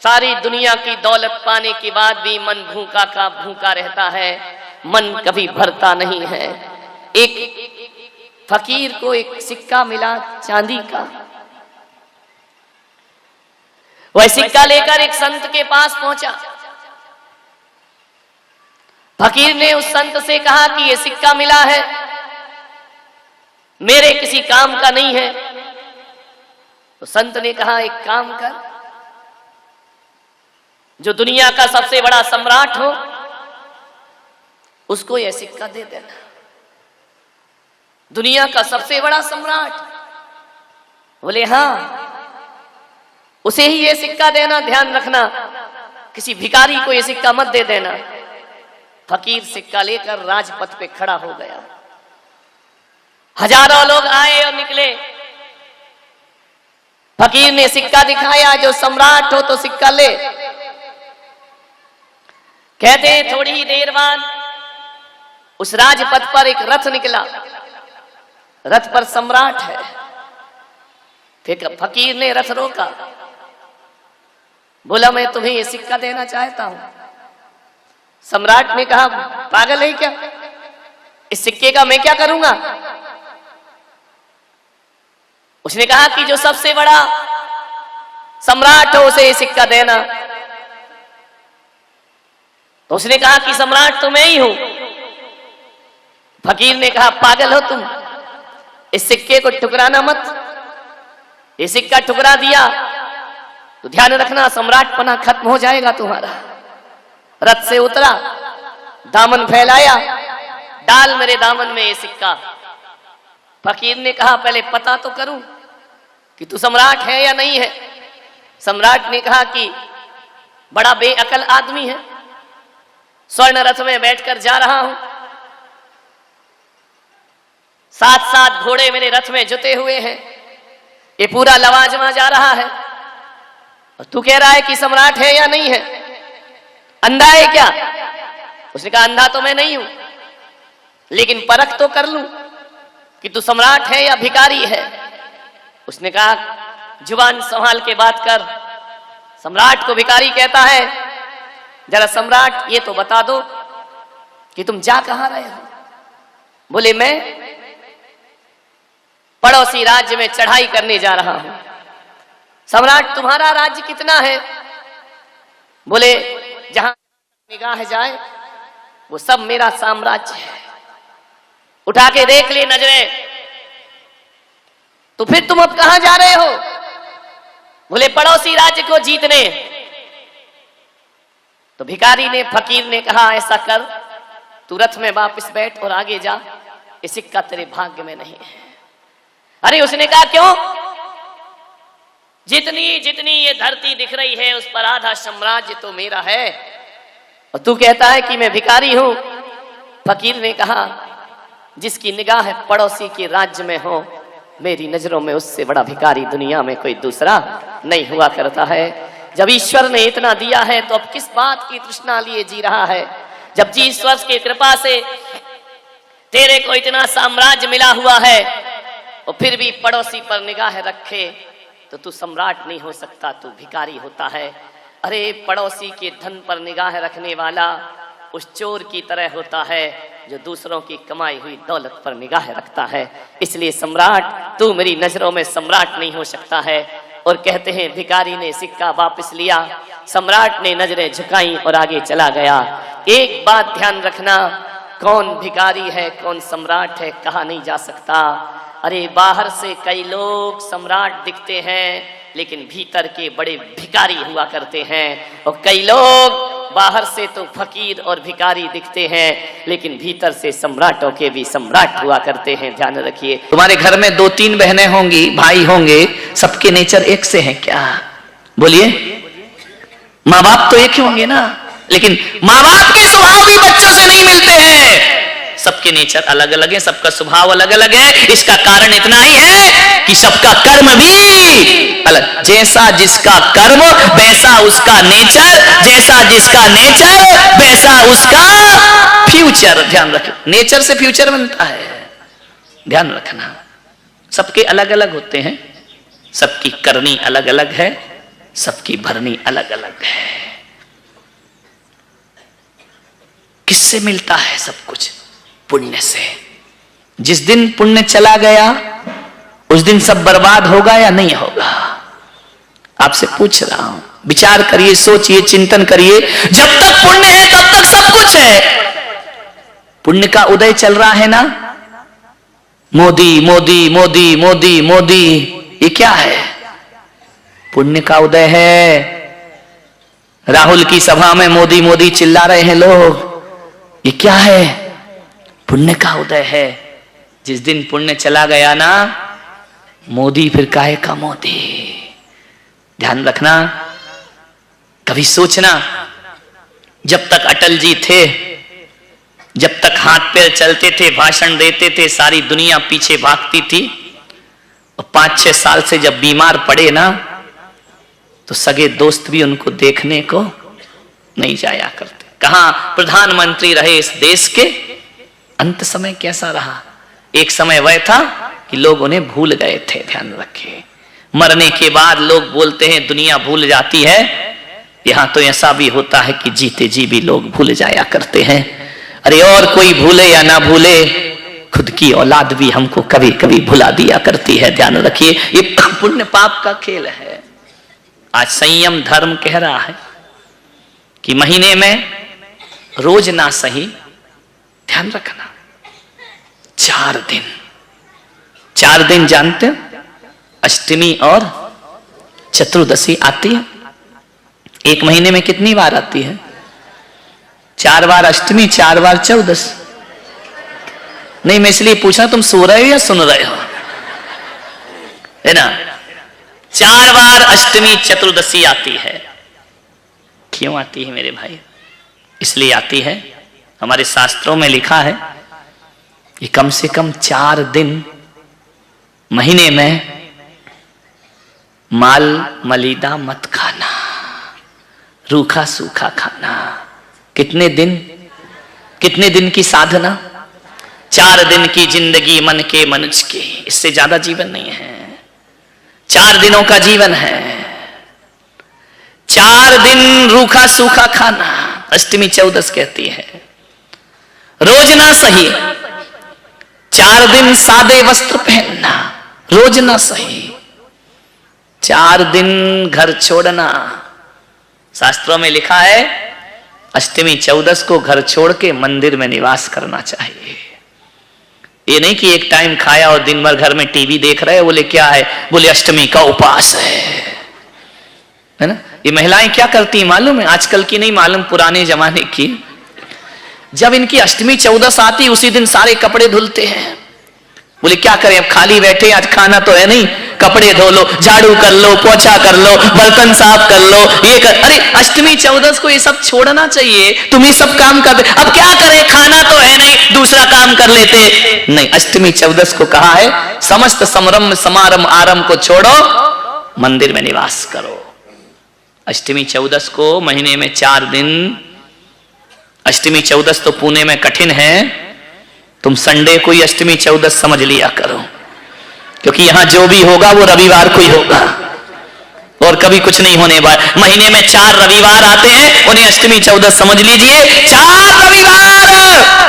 सारी दुनिया की दौलत पाने के बाद भी मन भूखा का भूखा रहता है, मन कभी भरता नहीं है। एक फकीर को एक सिक्का मिला चांदी का। वह सिक्का लेकर एक संत के पास पहुंचा। फकीर ने उस संत से कहा कि यह सिक्का मिला है, मेरे किसी काम का नहीं है। तो संत ने कहा एक काम कर, जो दुनिया का सबसे बड़ा सम्राट हो उसको यह सिक्का दे देना। दुनिया का सबसे बड़ा सम्राट? बोले हाँ, उसे ही यह सिक्का देना, ध्यान रखना किसी भिखारी को यह सिक्का मत दे देना। फकीर सिक्का लेकर राजपथ पे खड़ा हो गया। हजारों लोग आए और निकले। फकीर ने सिक्का दिखाया, जो सम्राट हो तो सिक्का ले। कहते हैं थोड़ी ही देर बाद उस राजपथ पर एक रथ निकला। रथ पर सम्राट है। फिर फकीर ने रथ रोका, बोला मैं तुम्हें ये सिक्का देना चाहता हूं। सम्राट ने कहा पागल है क्या, इस सिक्के का मैं क्या करूंगा? उसने कहा कि जो सबसे बड़ा सम्राट हो उसे ये सिक्का देना। तो उसने कहा कि सम्राट तो मैं ही हूं। फकीर ने कहा पागल हो तुम, इस सिक्के को ठुकराना मत। ये सिक्का ठुकरा दिया तो ध्यान रखना सम्राटपना खत्म हो जाएगा तुम्हारा। रथ से उतरा, दामन फैलाया, डाल मेरे दामन में ये सिक्का। फकीर ने कहा पहले पता तो करूं कि तू सम्राट है या नहीं है। सम्राट ने कहा कि बड़ा बेअकल आदमी है, स्वर्ण रथ में बैठकर जा रहा हूं, 7-7 घोड़े मेरे रथ में जुते हुए हैं, ये पूरा लवाजमा जा रहा है, और तू कह रहा है कि सम्राट है या नहीं है, अंधा है क्या? उसने कहा अंधा तो मैं नहीं हूं, लेकिन परख तो कर लूं कि तू सम्राट है या भिखारी है। उसने कहा जुबान संभाल के बात कर, सम्राट को भिखारी कहता है। जरा सम्राट ये तो बता दो कि तुम जा कहां रहे हो? बोले मैं पड़ोसी राज्य में चढ़ाई करने जा रहा हूं। सम्राट तुम्हारा राज्य कितना है? बोले जहां निगाह जाए वो सब मेरा साम्राज्य है, उठा के देख ले नजरें। तो फिर तुम अब कहां जा रहे हो? बोले पड़ोसी राज्य को जीतने। तो भिखारी ने फकीर ने कहा ऐसा कर, तू रथ में वापस बैठ और आगे जा, ये सिक्का तेरे भाग्य में नहीं है। अरे उसने कहा क्यों? जितनी जितनी ये धरती दिख रही है उस पर आधा साम्राज्य तो मेरा है, और तू कहता है कि मैं भिखारी हूं। फकीर ने कहा जिसकी निगाह पड़ोसी के राज्य में हो, मेरी नजरों में उससे बड़ा भिखारी दुनिया में कोई दूसरा नहीं हुआ करता है। जब ईश्वर ने इतना दिया है तो अब किस बात की तृष्णा लिए जी रहा है? जब जी ईश्वर की कृपा से तेरे को इतना साम्राज्य मिला हुआ है और फिर भी पड़ोसी पर निगाह रखे तो तू सम्राट नहीं हो सकता, तू भिखारी होता है। अरे पड़ोसी के धन पर निगाह रखने वाला उस चोर की तरह होता है जो दूसरों की कमाई हुई दौलत पर निगाह रखता है। इसलिए सम्राट, तू मेरी नजरों में सम्राट नहीं हो सकता है। और कहते हैं भिखारी ने सिक्का वापस लिया, सम्राट ने नजरें झुकाई और आगे चला गया। एक बात ध्यान रखना, कौन भिखारी है कौन सम्राट है कहा नहीं जा सकता। अरे बाहर से कई लोग सम्राट दिखते हैं लेकिन भीतर के बड़े भिखारी हुआ करते हैं, और कई लोग बाहर से तो फकीर और भिखारी दिखते हैं लेकिन भीतर से सम्राटों के भी सम्राट हुआ करते हैं। ध्यान रखिए। तुम्हारे घर में 2-3 बहनें होंगी, भाई होंगे, सबके नेचर एक से हैं क्या? बोलिए। माँ बाप तो एक ही होंगे ना, लेकिन माँ बाप के स्वभाव भी बच्चों से नहीं मिलते हैं। सबके नेचर अलग अलग है, सबका स्वभाव अलग अलग है। इसका कारण इतना ही है कि सबका कर्म भी अलग। जैसा जिसका कर्म वैसा उसका नेचर, जैसा जिसका नेचर वैसा उसका फ्यूचर। ध्यान रखो, नेचर से फ्यूचर बनता है, ध्यान रखना। सबके अलग अलग होते हैं, सबकी करनी अलग अलग है, सबकी भरनी अलग अलग है। किससे मिलता है सब कुछ? पुण्य से। जिस दिन पुण्य चला गया उस दिन सब बर्बाद होगा या नहीं होगा? आपसे पूछ रहा हूं, विचार करिए, सोचिए, चिंतन करिए। जब तक पुण्य है तब तक सब कुछ है। पुण्य का उदय चल रहा है ना, मोदी मोदी मोदी मोदी मोदी, ये क्या है? पुण्य का उदय है। राहुल की सभा में मोदी मोदी चिल्ला रहे हैं लोग, ये क्या है? पुण्य का उदय है। जिस दिन पुण्य चला गया ना, मोदी फिर काहे का मोदी। ध्यान रखना, कभी सोचना, जब तक अटल जी थे, जब तक हाथ पैर चलते थे, भाषण देते थे, सारी दुनिया पीछे भागती थी। और 5-6 साल से जब बीमार पड़े ना, तो सगे दोस्त भी उनको देखने को नहीं जाया करते। कहां प्रधानमंत्री रहे इस देश के। अंत समय कैसा रहा? एक समय वह था कि लोग उन्हें भूल गए थे। ध्यान रखिए, मरने के बाद लोग बोलते हैं दुनिया भूल जाती है। यहां तो ऐसा भी होता है कि जीते जी भी लोग भूल जाया करते हैं। अरे और कोई भूले या ना भूले, खुद की औलाद भी हमको कभी कभी भुला दिया करती है। ध्यान रखिए, ये पुण्य पाप का खेल है। आज संयम धर्म कह रहा है कि महीने में रोज ना सही, ध्यान रखना, 4 दिन। 4 दिन जानते हो? अष्टमी और चतुर्दशी आती है। एक महीने में कितनी बार आती है? 4 बार अष्टमी, 4 बार चौदस। नहीं, मैं इसलिए पूछा तुम सो रहे हो या सुन रहे हो, है ना? 4 बार अष्टमी चतुर्दशी आती है। क्यों आती है मेरे भाई? इसलिए आती है, हमारे शास्त्रों में लिखा है कि कम से कम 4 दिन महीने में माल मलीदा मत खाना, रूखा सूखा खाना। कितने दिन? कितने दिन की साधना? 4 दिन की जिंदगी मन के मनुष्य की, इससे ज्यादा जीवन नहीं है। 4 दिनों का जीवन है। 4 दिन रूखा सूखा खाना, अष्टमी चौदस कहती है। रोज ना सही, 4 दिन सादे वस्त्र पहनना, रोज ना सही। 4 दिन घर छोड़ना। शास्त्रों में लिखा है अष्टमी चौदस को घर छोड़ के मंदिर में निवास करना चाहिए। ये नहीं कि एक टाइम खाया और दिन भर घर में टीवी देख रहे, बोले क्या है, बोले अष्टमी का उपवास है ना। ये महिलाएं क्या करती मालूम है? आजकल की नहीं मालूम, पुराने जमाने की। जब इनकी अष्टमी चौदस आती, उसी दिन सारे कपड़े धुलते हैं। बोले क्या करें, अब खाली बैठे, आज खाना तो है नहीं, कपड़े धो लो, झाड़ू कर लो, पोछा कर लो, बर्तन साफ कर लो, ये कर। अरे अष्टमी चौदस को ये सब छोड़ना चाहिए। तुम ये सब काम कर दे, अब क्या करें, खाना तो है नहीं, दूसरा काम कर लेते। नहीं, अष्टमी चौदस को कहा है समस्त समरम समारंभ आरंभ को छोड़ो, मंदिर में निवास करो। अष्टमी चौदस को महीने में 4 दिन। अष्टमी चौदस तो पुणे में कठिन है, तुम संडे को ही अष्टमी चौदस समझ लिया करो, क्योंकि यहां जो भी होगा वो रविवार को ही होगा और कभी कुछ नहीं होने वाला। महीने में 4 रविवार आते हैं, उन्हें अष्टमी चौदस समझ लीजिए। 4 रविवार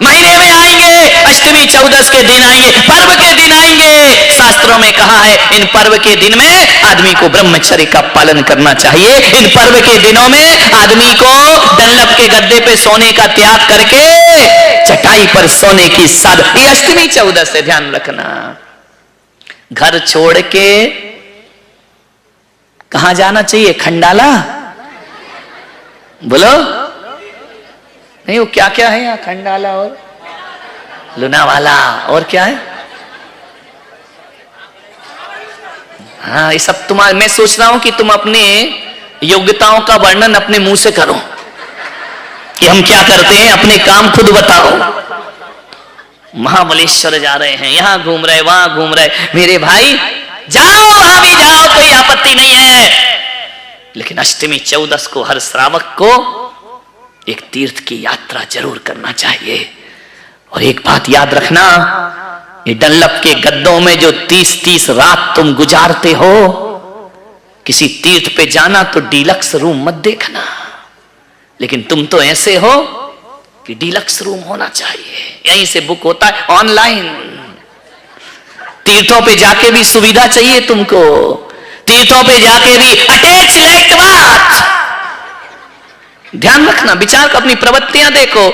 महीने में आएंगे, अष्टमी चौदस के दिन आएंगे, पर्व के दिन आएंगे। शास्त्रों में कहा है इन पर्व के दिन में आदमी को ब्रह्मचर्य का पालन करना चाहिए। इन पर्व के दिनों में आदमी को डल्लभ के गद्दे पे सोने का त्याग करके चटाई पर सोने की साध। ये अष्टमी चौदस है, ध्यान रखना। घर छोड़ के कहां जाना चाहिए? खंडाला। बोलो नहीं, वो क्या क्या है यहाँ? खंडाला और लुनावाला और क्या है? हाँ, ये सब तुम्हारे। मैं सोच रहा हूं कि तुम अपने योग्यताओं का वर्णन अपने मुंह से करो कि हम क्या करते हैं, अपने काम खुद बताओ। महाबलेश्वर जा रहे हैं, यहां घूम रहे, वहां घूम रहे। मेरे भाई जाओ, वहां भी जाओ, कोई आपत्ति नहीं है, लेकिन अष्टमी चौदस को हर श्रावक को एक तीर्थ की यात्रा जरूर करना चाहिए। और एक बात याद रखना, ये डल्लभ के गद्दों में जो 30-30 रात तुम गुजारते हो, किसी तीर्थ पे जाना तो डीलक्स रूम मत देखना, लेकिन तुम तो ऐसे हो कि डीलक्स रूम होना चाहिए, यहीं से बुक होता है ऑनलाइन। तीर्थों पे जाके भी सुविधा चाहिए तुमको, तीर्थों पे जाके भी अटैच लेट मत। ध्यान रखना, विचार कर, अपनी प्रवृत्तियां देखो।